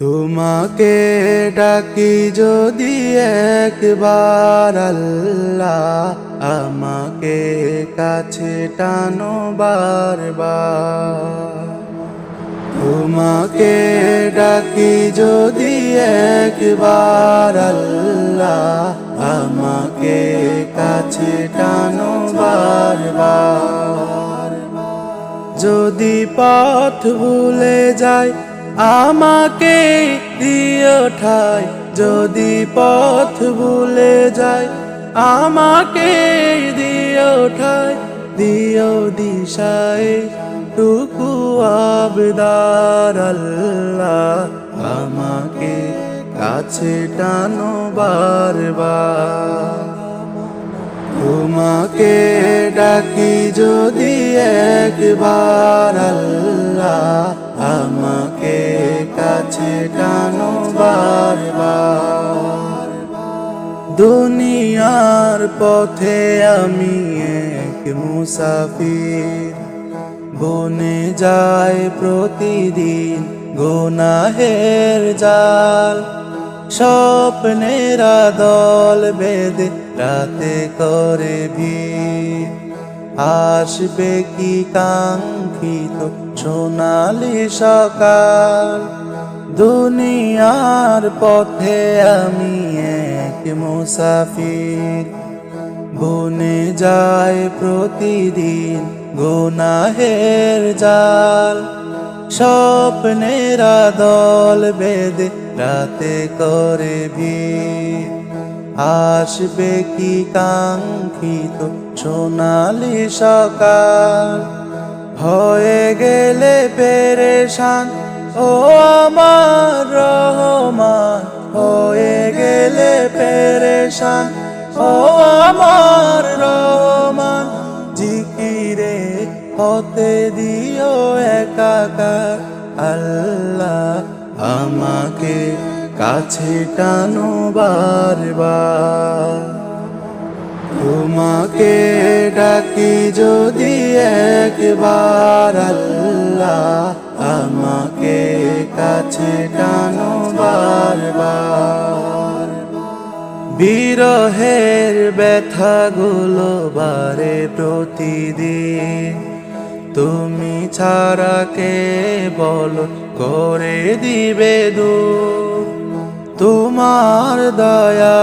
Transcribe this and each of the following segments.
তোমাকে ডাকি যদি একবার আল্লাহ, আমাকে কাছে টানো বারবার। তোমাকে ডাকি যদি একবার আল্লাহ, আমাকে কাছে টানো বারবার। যদি পথ ভুলে যায় আমাকে দিও ঠাই, যদি পথ ভুলে যায় আমাকে দিও ঠাই, দিও দিশায় টুকু আবদার আল্লাহ, আমাকে কাছে টানো বারবার। তোমাকে ডাকি যদি একবার আল্লাহ, আমাকে কাছে টানো বারবার। দুনিয়ার পথে আমি এক মুসাফির, বনে যায় প্রতিদিন গুনাহের জাল। স্বপ্নেরা দল বেঁধে রাতে করে ভিড়, আসবে কি কাঙ্ক্ষিত সোনালি সকাল। দুনিয়ার পথে আমি এক মুসাফির, বনে যায় প্রতিদিন গুনাহের জাল। স্বপ্নেরা দল বেঁধে রাতে করে ভিড়, আসবে কি কাঙ্ক্ষিত সোনালি সকাল। হয়ে গেলে পেরেশান ও আমার রহমান, হয়ে গেলে পেরেশান ও আমার রহমান। জিকিরে হতে দিও একাকার আল্লাহ, আমাকে কাছে টানো বারবার। তোমাকে ডাকি যদি একবার আল্লাহ, আমাকে কাছে টানো বারবার। বিরহের ব্যথাগুলো বারে প্রতিদিন, তুমি ছাড়া কে বলো করে দিবে দূর। তোমার দয়া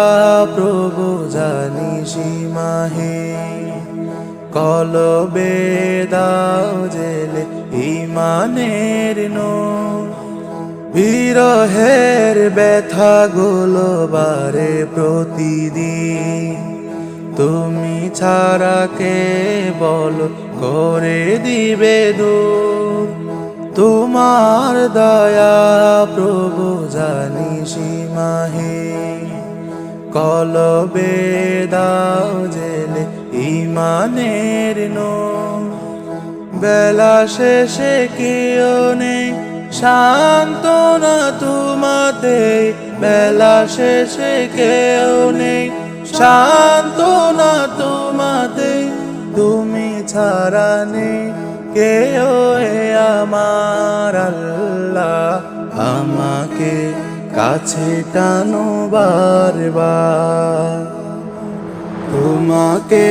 প্রভু জানি সীমাহীন, কলবে দাও জেলে ঈমানের নূর। বিরহের ব্যথাগুলো বারে প্রতিদিন, তুমি ছাড়া কে বলো করে দিবে দূর। তোমার দয়া প্রভু জানি সীমাহীন, কলবে দাও জেলে ঈমানের নূর। বেলা শেষে কেউ নেই সান্ত্বনা তোমাতে, বেলা শেষে কেউ নেই সান্ত্বনা তোমাতে। তুমি ছাড়া নেই কেউ এ আমার আল্লাহ, আমাকে কাছে টানো বারবার। তোমাকে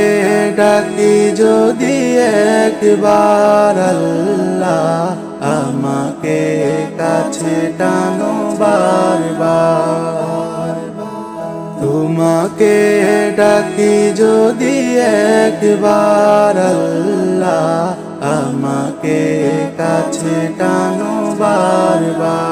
ডাকি যদি একবার আল্লাহ, আমাকে কাছে টানো বারবার। তোমাকে ডাকি যদি একবার আল্লাহ, আমাকে কাছে টানো বারবার।